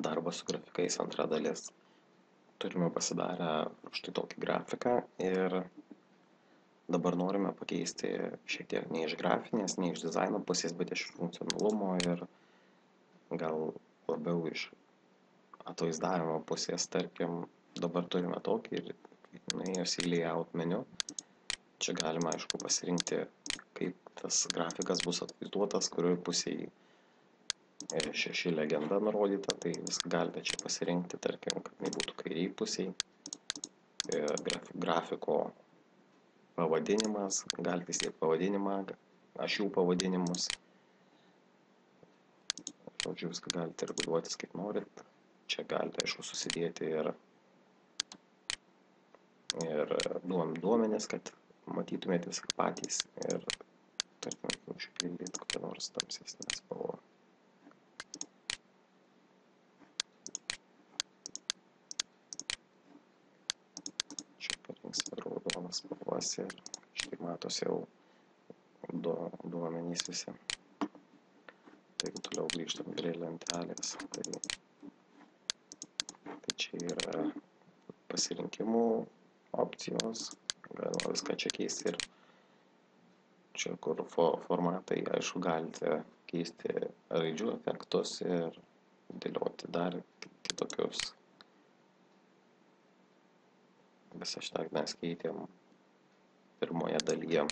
Darbas su grafikais antra dalis. Turime pasidarę štai tokį grafiką ir dabar norime pakeisti šiek tiek ne iš grafinės, ne iš dizaino pusės, bet iš funkcionalumo ir gal labiau iš atvaizdavimo pusės. Tarkim, dabar turime tokį ir nuėjus į layout meniu. Čia galima, aišku, pasirinkti, kaip tas grafikas bus atvaizduotas, kurioje pusėje ši legenda nurodyta, tai viską galite čia pasirinkti, tarkim, kad tai būtų kairiai pusėje. Grafiko pavadinimas, galite įsidėti pavadinimą, ašių pavadinimus. Žodžiu, viską galite reguliuotis kaip norit. Čia galite, aišku, susidėti ir duomenis, kad matytumėte viską patys ir, tarkim, užpildyti kokią nors tamsesnę spalvą. Čia parinksime raudonas spalvas ir štai matosi jau duomenys visi. Taigi toliau grįžtam prie lentelės. Tai čia yra pasirinkimų opcijos, galima viską čia keisti ir čia kur formatai, aišku, galite keisti raidžių efektus ir dėlioti dar kitokius. Visą šitą mes keitėm pirmoje dalyje.